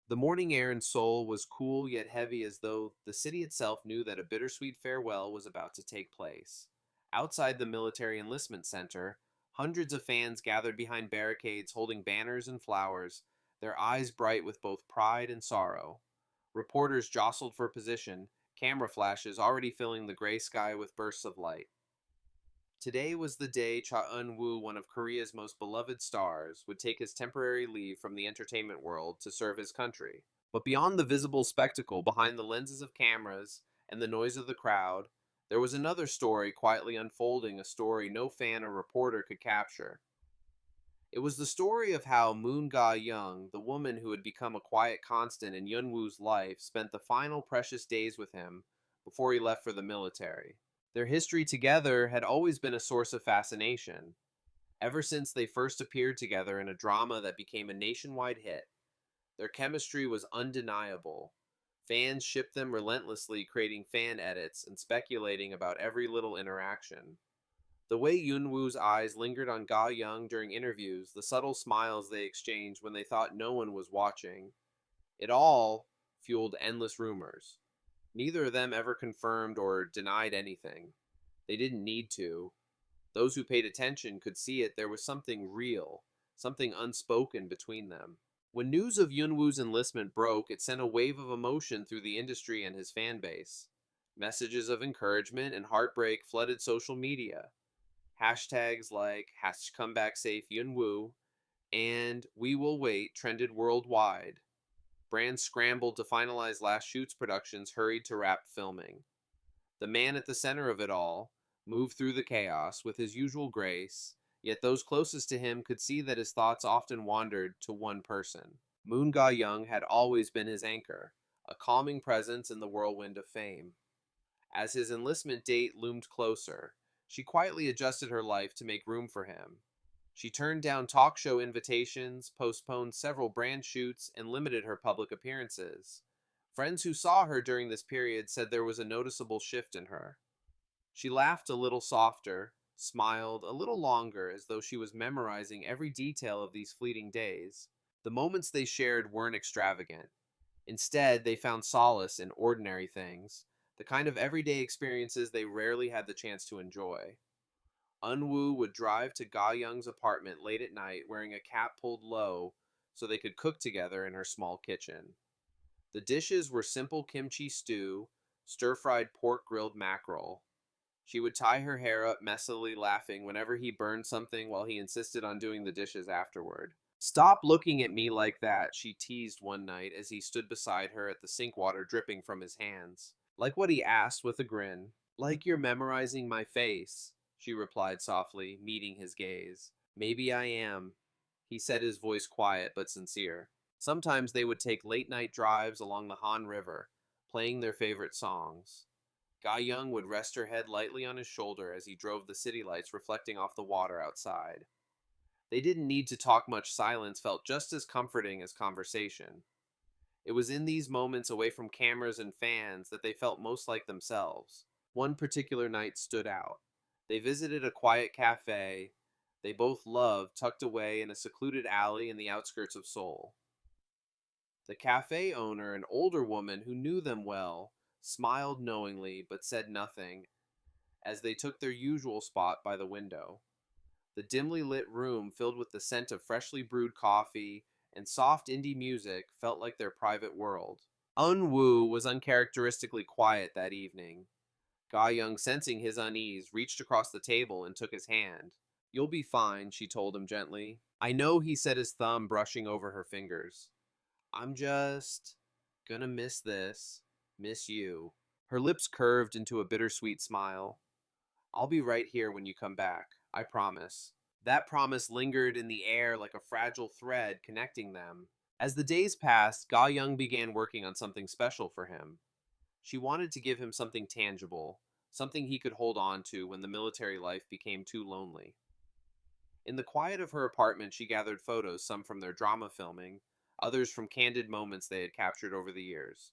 The morning air in Seoul was cool yet heavy, as though the city itself knew that a bittersweet farewell was about to take place. Outside the military enlistment center, hundreds of fans gathered behind barricades holding banners and flowers, their eyes bright with both pride and sorrow. Reporters jostled for position, camera flashes already filling the gray sky with bursts of light. Today was the day Cha Eun-woo, one of Korea's most beloved stars, would take his temporary leave from the entertainment world to serve his country. But beyond the visible spectacle, behind the lenses of cameras and the noise of the crowd, there was another story quietly unfolding, a story no fan or reporter could capture. It was the story of how Moon Ga-young, the woman who had become a quiet constant in Yun-woo's life, spent the final precious days with him before he left for the military. Their history together had always been a source of fascination, ever since they first appeared together in a drama that became a nationwide hit. Their chemistry was undeniable. Fans shipped them relentlessly, creating fan edits and speculating about every little interaction. The way Yunwoo's eyes lingered on Ga Young during interviews, the subtle smiles they exchanged when they thought no one was watching, it all fueled endless rumors. Neither of them ever confirmed or denied anything. They didn't need to. Those who paid attention could see it. There was something real, something unspoken between them. When news of Yunwoo's enlistment broke, it sent a wave of emotion through the industry and his fan base. Messages of encouragement and heartbreak flooded social media. Hashtags like "Come back safe Yunwoo" and "We will wait" trended worldwide. Brands scrambled to finalize last shoot's productions, hurried to wrap filming. The man at the center of it all moved through the chaos with his usual grace, yet those closest to him could see that his thoughts often wandered to one person. Moon Ga-young had always been his anchor, a calming presence in the whirlwind of fame. As his enlistment date loomed closer, she quietly adjusted her life to make room for him. She turned down talk show invitations, postponed several brand shoots, and limited her public appearances. Friends who saw her during this period said there was a noticeable shift in her. She laughed a little softer, smiled a little longer, as though she was memorizing every detail of these fleeting days. The moments they shared weren't extravagant. Instead, they found solace in ordinary things, the kind of everyday experiences they rarely had the chance to enjoy. Unwoo would drive to Ga Young's apartment late at night wearing a cap pulled low so they could cook together in her small kitchen. The dishes were simple kimchi stew, stir-fried pork grilled mackerel. She would tie her hair up messily, laughing whenever he burned something while he insisted on doing the dishes afterward. "Stop looking at me like that," she teased one night as he stood beside her at the sink water dripping from his hands. "Like what?" he asked with a grin. "Like you're memorizing my face," she replied softly, meeting his gaze. "Maybe I am," he said, his voice quiet but sincere. Sometimes they would take late night drives along the Han River, playing their favorite songs. Ga Young would rest her head lightly on his shoulder as he drove the city lights reflecting off the water outside. They didn't need to talk much, silence felt just as comforting as conversation. It was in these moments away from cameras and fans that they felt most like themselves. One particular night stood out. They visited a quiet cafe they both loved, tucked away in a secluded alley in the outskirts of Seoul. The cafe owner, an older woman who knew them well, smiled knowingly but said nothing as they took their usual spot by the window. The dimly lit room, filled with the scent of freshly brewed coffee and soft indie music, felt like their private world. Unwoo was uncharacteristically quiet that evening. Ga Young, sensing his unease, reached across the table and took his hand. "You'll be fine," she told him gently. "I know," he said, his thumb brushing over her fingers. "I'm just gonna miss this, miss you." Her lips curved into a bittersweet smile. "I'll be right here when you come back, I promise." That promise lingered in the air like a fragile thread connecting them. As the days passed, Ga Young began working on something special for him. She wanted to give him something tangible, something he could hold on to when the military life became too lonely. In the quiet of her apartment, she gathered photos, some from their drama filming, others from candid moments they had captured over the years.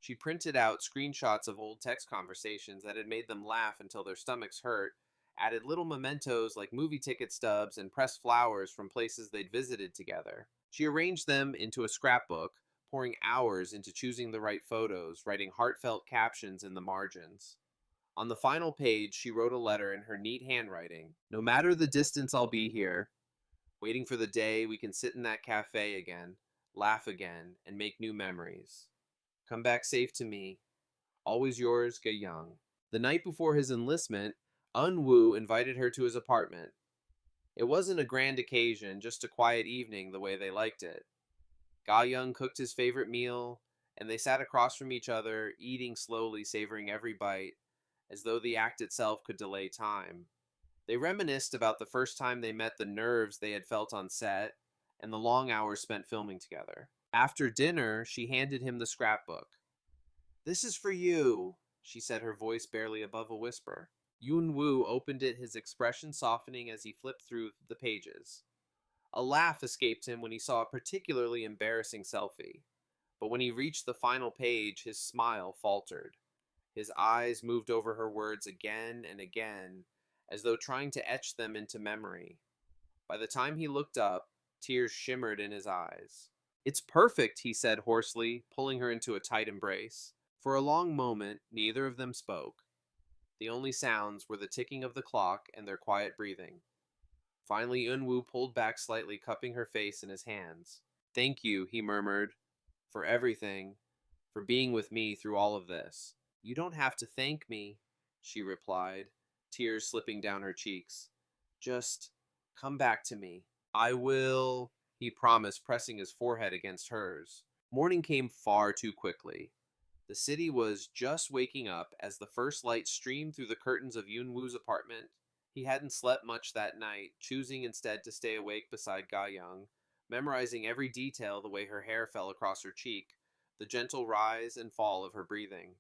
She printed out screenshots of old text conversations that had made them laugh until their stomachs hurt, added little mementos like movie ticket stubs, and pressed flowers from places they'd visited together. She arranged them into a scrapbook, pouring hours into choosing the right photos, writing heartfelt captions in the margins. On the final page, she wrote a letter in her neat handwriting. No matter the distance, I'll be here, waiting for the day we can sit in that cafe again, laugh again, and make new memories. Come back safe to me. Always yours, Ge Young. The night before his enlistment, Un-woo invited her to his apartment. It wasn't a grand occasion, just a quiet evening the way they liked it. Ga Young cooked his favorite meal, and they sat across from each other, eating slowly, savoring every bite, as though the act itself could delay time. They reminisced about the first time they met, the nerves they had felt on set, and the long hours spent filming together. After dinner, she handed him the scrapbook. "This is for you," she said, her voice barely above a whisper. Yun Woo opened it, his expression softening as he flipped through the pages. A laugh escaped him when he saw a particularly embarrassing selfie, but when he reached the final page, his smile faltered. His eyes moved over her words again and again, as though trying to etch them into memory. By the time he looked up, tears shimmered in his eyes. "It's perfect," he said hoarsely, pulling her into a tight embrace. For a long moment, neither of them spoke. The only sounds were the ticking of the clock and their quiet breathing. Finally, Eunwoo pulled back slightly, cupping her face in his hands. "Thank you," he murmured, "for everything, for being with me through all of this." "You don't have to thank me," she replied, tears slipping down her cheeks. "Just come back to me." "I will," he promised, pressing his forehead against hers. Morning came far too quickly. The city was just waking up as the first light streamed through the curtains of Yunwoo's apartment. He hadn't slept much that night, choosing instead to stay awake beside Ga Young, memorizing every detail, the way her hair fell across her cheek, the gentle rise and fall of her breathing.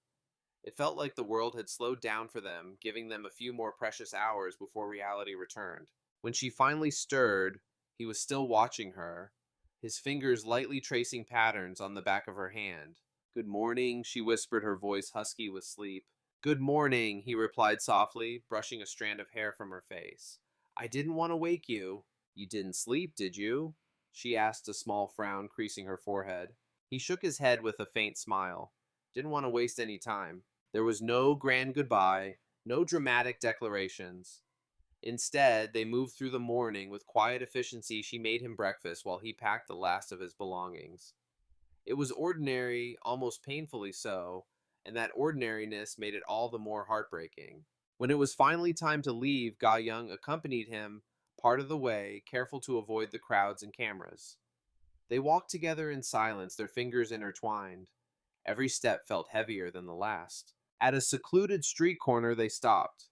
It felt like the world had slowed down for them, giving them a few more precious hours before reality returned. When she finally stirred, he was still watching her, his fingers lightly tracing patterns on the back of her hand. "Good morning," she whispered, her voice husky with sleep. "Good morning," he replied softly, brushing a strand of hair from her face. "I didn't want to wake you." "You didn't sleep, did you?" she asked, a small frown creasing her forehead. He shook his head with a faint smile. Didn't want to waste any time. There was no grand goodbye, no dramatic declarations. Instead, they moved through the morning with quiet efficiency. She made him breakfast while he packed the last of his belongings. It was ordinary, almost painfully so, and that ordinariness made it all the more heartbreaking. When it was finally time to leave, Ga Young accompanied him part of the way, careful to avoid the crowds and cameras. They walked together in silence, their fingers intertwined. Every step felt heavier than the last. At a secluded street corner, they stopped.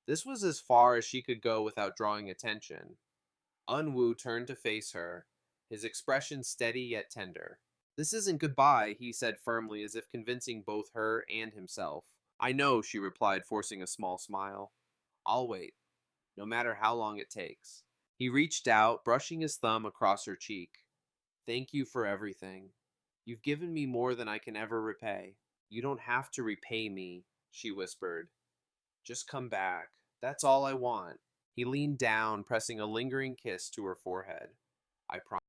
This was as far as she could go without drawing attention. Unwoo turned to face her, his expression steady yet tender. "This isn't goodbye," he said firmly, as if convincing both her and himself. "I know," she replied, forcing a small smile. "I'll wait, no matter how long it takes." He reached out, brushing his thumb across her cheek. "Thank you for everything. You've given me more than I can ever repay." "You don't have to repay me," she whispered. "Just come back. That's all I want." He leaned down, pressing a lingering kiss to her forehead. "I promise."